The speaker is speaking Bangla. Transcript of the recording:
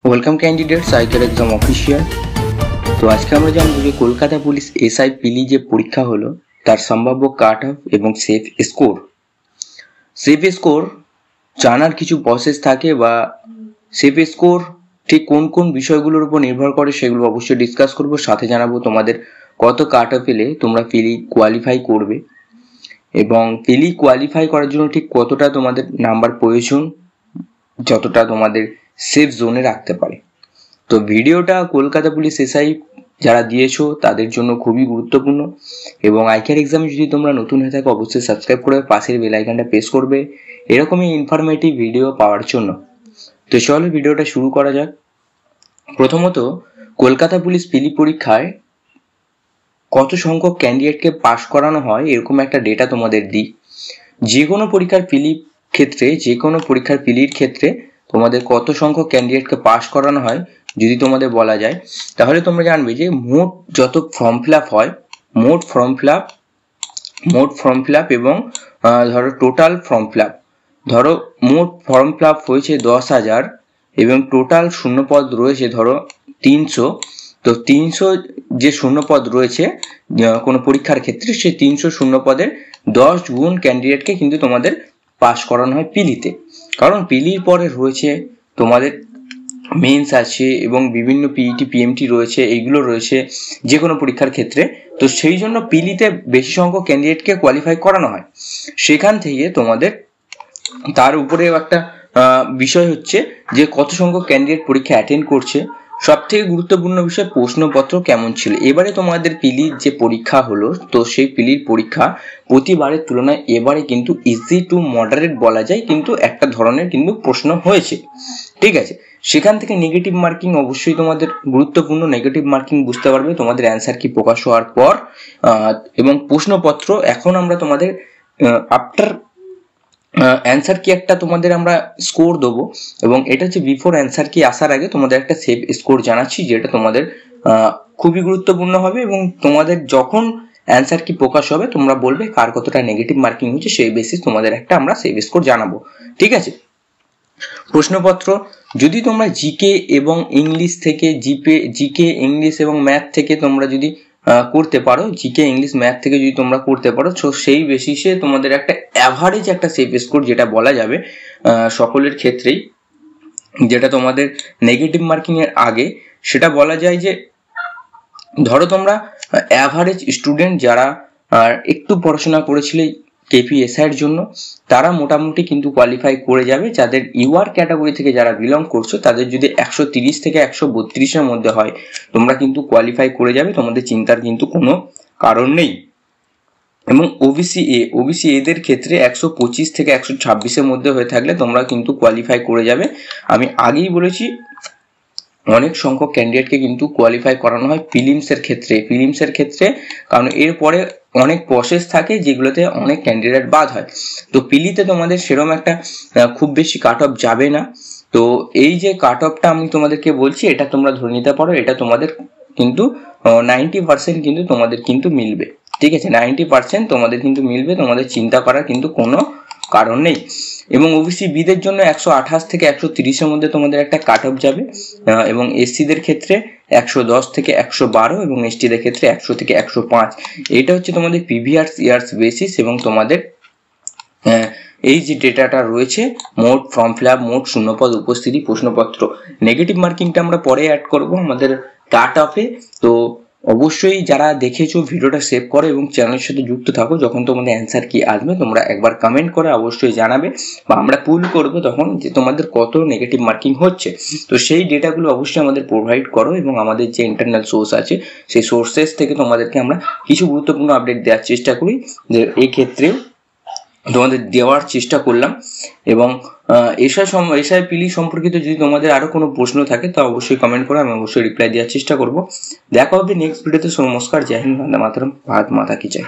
Welcome candidates ICAR exam official. তো আজকে আমরা জানবো যে কলকাতা পুলিশ এসআই পিলি যে পরীক্ষা হলো তার সম্ভাব্য কাট অফ এবং সেফ স্কোর। সেফ স্কোর জানার কিছু প্রসেস থাকে বা সেফ স্কোর ঠিক কোন কোন বিষয়গুলোর উপর নির্ভর করে সেগুলো অবশ্যই ডিসকাস করবো। সাথে জানাবো তোমাদের কত কাট অফ এলে তোমরা পিলি কোয়ালিফাই করবে এবং পিলি কোয়ালিফাই করার জন্য ঠিক কতটা তোমাদের নাম্বার প্রয়োজন, যতটা তোমাদের সেফ জোনে রাখতে পারে। তো ভিডিওটা কলকাতা পুলিশ এসআই যারা দিয়েছো তাদের জন্য খুবই গুরুত্বপূর্ণ এবং আইকার এক্সামে যদি তোমরা নতুন হয়ে থাকো অবশ্যই সাবস্ক্রাইব করে পাশের বেল আইকনটা প্রেস করবে এরকমই ইনফরমেটিভ ভিডিও পাওয়ার জন্য। তো চলো ভিডিওটা শুরু করা যাক। প্রথমত, কলকাতা পুলিশ পিলি পরীক্ষায় কত সংখ্যক ক্যান্ডিডেটকে পাস করানো হয় এরকম একটা ডেটা তোমাদের দিই। যে কোনো পরীক্ষার পিলির ক্ষেত্রে তোমাদের কত সংখ্যক ক্যান্ডিডেটকে পাস করানো হয় যদি তোমাদের বলা যায়, তাহলে তোমরা জানবে যে মোট যত ফর্ম ফিল আপ হয়, মোট ফর্ম ফিল আপ এবং ধরো টোটাল ফর্ম ফিল আপ, ধরো মোট ফর্ম ফিল আপ হয়েছে 10,000 এবং টোটাল শূন্যপদ রয়েছে ধরো 300। তো 300 যে শূন্যপদ রয়েছে কোনো পরীক্ষার ক্ষেত্রে সেই 300 শূন্যপদের 10 গুণ ক্যান্ডিডেটকে কিন্তু তোমাদের পাস করানো হয় পিলিতে। কারণ পিলির পরে রয়েছে তোমাদের মেন্স আছে এবং বিভিন্ন পিইটি পিএমটি রয়েছে, এইগুলো রয়েছে যে কোনো পরীক্ষার ক্ষেত্রে। তো সেই জন্য পিলিতে বেশি সংখ্যক ক্যান্ডিডেটকে কোয়ালিফাই করানো হয়। সেখান থেকে তোমাদের তার উপরে একটা বিষয় হচ্ছে যে কত সংখ্যক ক্যান্ডিডেট পরীক্ষা অ্যাটেন্ড করছে। সব থেকে গুরুত্বপূর্ণ বিষয় প্রশ্নপত্র কেমন ছিল। এবারে তোমাদের পিলির যে পরীক্ষা হলো, তো সেই পিলির পরীক্ষা প্রতিবারের তুলনায় এবারে কিন্তু ইজি টু মডারেট বলা যায়, কিন্তু একটা ধরনের কিন্তু প্রশ্ন হয়েছে, ঠিক আছে। সেখান থেকে নেগেটিভ মার্কিং অবশ্যই তোমাদের গুরুত্বপূর্ণ। নেগেটিভ মার্কিং বুঝতে পারবে তোমাদের অ্যান্সার কি প্রকাশ হওয়ার পর। এবং প্রশ্নপত্র এখন আমরা তোমাদের আফটার অ্যান্সার কি একটা তোমাদের আমরা স্কোর দেবো এবং এটা হচ্ছে বিফোর অ্যান্সার কি আসার আগে তোমাদের একটা সেফ স্কোর জানাচ্ছি, যেটা তোমাদের খুবই গুরুত্বপূর্ণ হবে। এবং তোমাদের যখন অ্যান্সার কি প্রকাশ হবে তোমরা বলবে কার কতটা নেগেটিভ মার্কিং হচ্ছে, সেই বেসিস তোমাদের একটা আমরা সেফ স্কোর জানাবো, ঠিক আছে। প্রশ্নপত্র যদি তোমরা জিকে এবং ইংলিশ থেকে জিকে ইংলিশ এবং ম্যাথ থেকে তোমরা যদি করতে পারো, জিকে ইংলিশ ম্যাথ থেকে যদি তোমরা করতে পারো, তো সেই বেসিসে তোমাদের একটা অ্যাভারেজ একটা সেফ স্কোর যেটা বলা যাবে সকলের ক্ষেত্রেই, যেটা তোমাদের নেগেটিভ মার্কিং এর আগে, সেটা বলা যায় যে ধরো তোমরা অ্যাভারেজ স্টুডেন্ট যারা একটু পড়াশোনা করেছিলে কেপিএসআই এর জন্য, তারা মোটামুটি কিন্তু কোয়ালিফাই করে যাবে। যাদের ইউআর ক্যাটাগরি থেকে যারা বিলং করছো তাদের যদি 130 থেকে 132 মধ্যে হয় তোমরা কিন্তু কোয়ালিফাই করে যাবে, তোমাদের চিন্তার কিন্তু কোনো কারণ নেই। এবং ওবিসি এদের ক্ষেত্রে 125 থেকে 126 মধ্যে হয়ে থাকলে তোমরা কিন্তু কোয়ালিফাই করে যাবে। আমি আগেই বলেছি অনেক সংখ্যক ক্যান্ডিডেটকে কিন্তু কোয়ালিফাই করানো হয় প্রিলিমসের ক্ষেত্রে, কারণ এরপরে অনেক প্রসেস থাকে যেগুলোতে অনেক ক্যান্ডিডেট বাদ হয়। তো পিলিতে তোমাদের সেরকম একটা খুব বেশি কাট অফ যাবে না। তো এই যে কাট অফটা আমি তোমাদেরকে বলছি এটা তোমরা ধরে নিতে পারো, এটা তোমাদের কিন্তু 90% কিন্তু তোমাদের কিন্তু মিলবে, ঠিক আছে। 90% তোমাদের কিন্তু মিলবে, তোমাদের চিন্তা করার কিন্তু কোনো কারণ নেই। এবং ওবিসি বিদের জন্য 128 থেকে 130 মধ্যে তোমাদের একটা কাট অফ যাবে এবং এসসিদের ক্ষেত্রে 110 থেকে 112 এবং এসটিদের ক্ষেত্রে 100 থেকে 105। এটা হচ্ছে তোমাদের প্রিভিয়াস ইয়ার্স বেসিস এবং তোমাদের এই যে ডেটাটা রয়েছে মোট ফর্ম ফিল আপ, মোট শূন্যপদ উপস্থিতি, প্রশ্নপত্র। নেগেটিভ মার্কিংটা আমরা পরে অ্যাড করব আমাদের কাট অফে। তো অবশ্যই যারা দেখেছো ভিডিওটা সেভ করো এবং চ্যানেলের সাথে যুক্ত থাকো। যখন তোমাদের অ্যান্সার কি আসবে তোমরা একবার কমেন্ট করে অবশ্যই জানাবে বা আমরা পুল করবো তখন যে তোমাদের কত নেগেটিভ মার্কিং হচ্ছে। তো সেই ডেটাগুলো অবশ্যই আমাদের প্রোভাইড করো এবং আমাদের যে ইন্টারনাল সোর্স আছে সেই সোর্সেস থেকে তোমাদেরকে আমরা কিছু গুরুত্বপূর্ণ আপডেট দেওয়ার চেষ্টা করি, যে এই ক্ষেত্রেও তোমাদের দেওয়ার চেষ্টা করলাম। এবং এসআই পিলি সম্পর্কিত যদি তোমাদের আরো কোনো প্রশ্ন থাকে তো অবশ্যই কমেন্ট করো, আমি অবশ্যই রিপ্লাই দেওয়ার চেষ্টা করবো। দেখা হবে নেক্সট ভিডিওতে। নমস্কার, জয় হিন্দ, বন্দে মাতরম, ভারত মাতা কি জয়।